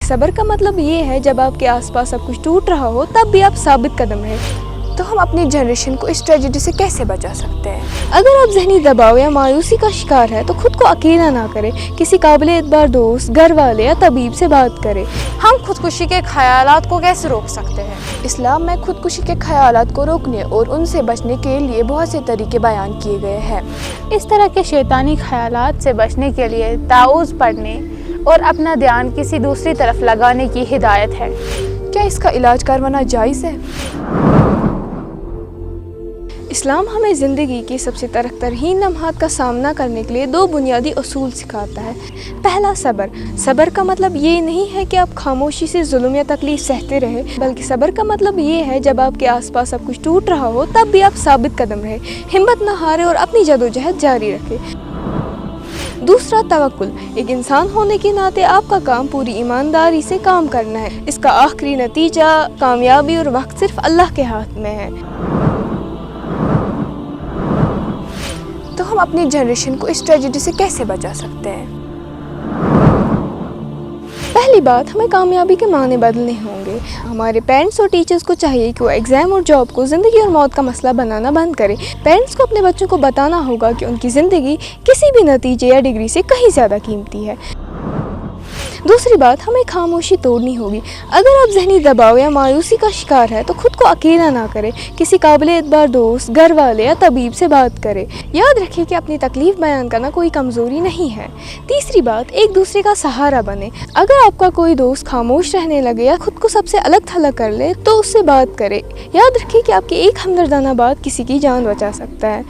صبر کا مطلب یہ ہے جب آپ کے آس پاس سب کچھ ٹوٹ رہا ہو تب بھی آپ ثابت قدم رہیں۔ تو ہم اپنی جنریشن کو اس ٹریجڈی سے کیسے بچا سکتے ہیں؟ اگر آپ ذہنی دباؤ یا مایوسی کا شکار ہے تو خود کو اکیلا نہ کرے، کسی قابل اعتبار دوست، گھر والے یا طبیب سے بات کرے۔ ہم خودکشی کے خیالات کو کیسے روک سکتے ہیں؟ اسلام میں خودکشی کے خیالات کو روکنے اور ان سے بچنے کے لیے بہت سے طریقے بیان کیے گئے ہیں۔ اس طرح کے شیطانی خیالات سے بچنے کے لیے تعوذ پڑھنے اور اپنا دھیان کسی دوسری طرف لگانے کی ہدایت ہے۔ کیا اس کا علاج کروانا جائز ہے؟ اسلام ہمیں زندگی کی سب سے ترین لمحات کا سامنا کرنے کے لیے 2 بنیادی اصول سکھاتا ہے۔ پہلا، صبر۔ صبر کا مطلب یہ نہیں ہے کہ آپ خاموشی سے ظلم یا تکلیف سہتے رہے، بلکہ صبر کا مطلب یہ ہے جب آپ کے آس پاس سب کچھ ٹوٹ رہا ہو تب بھی آپ ثابت قدم رہے، ہمت نہ ہارے اور اپنی جدوجہد جاری رکھے۔ دوسرا، توکل۔ ایک انسان ہونے کے ناطے آپ کا کام پوری ایمانداری سے کام کرنا ہے۔ اس کا آخری نتیجہ، کامیابی اور وقت صرف اللہ کے ہاتھ میں ہے۔ تو ہم اپنی جنریشن کو اس ٹریجڈی سے کیسے بچا سکتے ہیں؟ پہلی بات، ہمیں کامیابی کے معنی بدلنے ہوں گے۔ ہمارے پیرنٹس اور ٹیچرز کو چاہیے کہ وہ ایگزام اور جاب کو زندگی اور موت کا مسئلہ بنانا بند کرے۔ پیرنٹس کو اپنے بچوں کو بتانا ہوگا کہ ان کی زندگی کسی بھی نتیجے یا ڈگری سے کہیں زیادہ قیمتی ہے۔ دوسری بات، ہمیں خاموشی توڑنی ہوگی۔ اگر آپ ذہنی دباؤ یا مایوسی کا شکار ہے تو خود کو اکیلا نہ کرے، کسی قابل اعتبار دوست، گھر والے یا طبیب سے بات کرے۔ یاد رکھیں کہ اپنی تکلیف بیان کرنا کوئی کمزوری نہیں ہے۔ تیسری بات، ایک دوسرے کا سہارا بنے۔ اگر آپ کا کوئی دوست خاموش رہنے لگے یا خود کو سب سے الگ تھلگ کر لے تو اس سے بات کرے۔ یاد رکھیں کہ آپ کی ایک ہمدردانہ بات کسی کی جان بچا سکتا ہے۔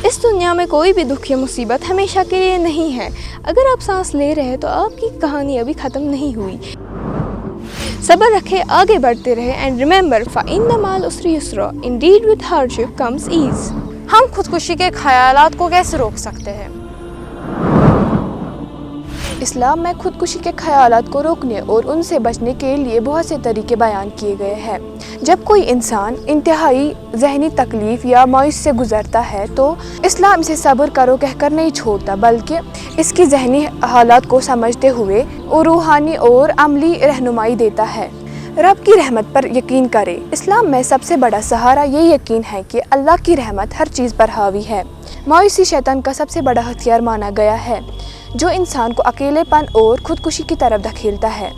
اس دنیا میں کوئی بھی دکھ یا مصیبت ہمیشہ کے لیے نہیں ہے۔ اگر آپ سانس لے رہے ہیں تو آپ کی کہانی ابھی ختم نہیں ہوئی۔ صبر رکھے، آگے بڑھتے رہے، and remember فَإِنَّ مَعَ الْعُسْرِ يُسْرًا Indeed with hardship comes ease۔ ہم خودکشی کے خیالات کو کیسے روک سکتے ہیں؟ اسلام میں خودکشی کے خیالات کو روکنے اور ان سے بچنے کے لیے بہت سے طریقے بیان کیے گئے ہیں۔ جب کوئی انسان انتہائی ذہنی تکلیف یا مایوسی سے گزرتا ہے تو اسلام اسے صبر کرو کہہ کر نہیں چھوڑتا، بلکہ اس کی ذہنی حالات کو سمجھتے ہوئے روحانی اور عملی رہنمائی دیتا ہے۔ رب کی رحمت پر یقین کرے۔ اسلام میں سب سے بڑا سہارا یہ یقین ہے کہ اللہ کی رحمت ہر چیز پر حاوی ہے۔ مایوسی شیطان کا سب سے بڑا ہتھیار مانا گیا ہے جو انسان کو اکیلے پن اور خودکشی کی طرف دھکیلتا ہے۔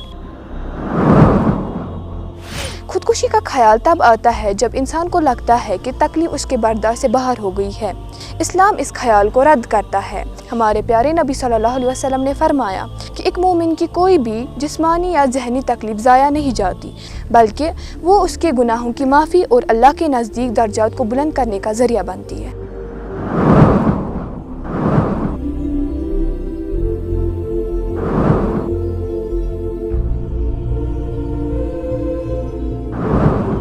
خودکشی کا خیال تب آتا ہے جب انسان کو لگتا ہے کہ تکلیف اس کے برداشت سے باہر ہو گئی ہے۔ اسلام اس خیال کو رد کرتا ہے۔ ہمارے پیارے نبی صلی اللہ علیہ وسلم نے فرمایا کہ ایک مومن کی کوئی بھی جسمانی یا ذہنی تکلیف ضائع نہیں جاتی، بلکہ وہ اس کے گناہوں کی معافی اور اللہ کے نزدیک درجات کو بلند کرنے کا ذریعہ بنتی ہے۔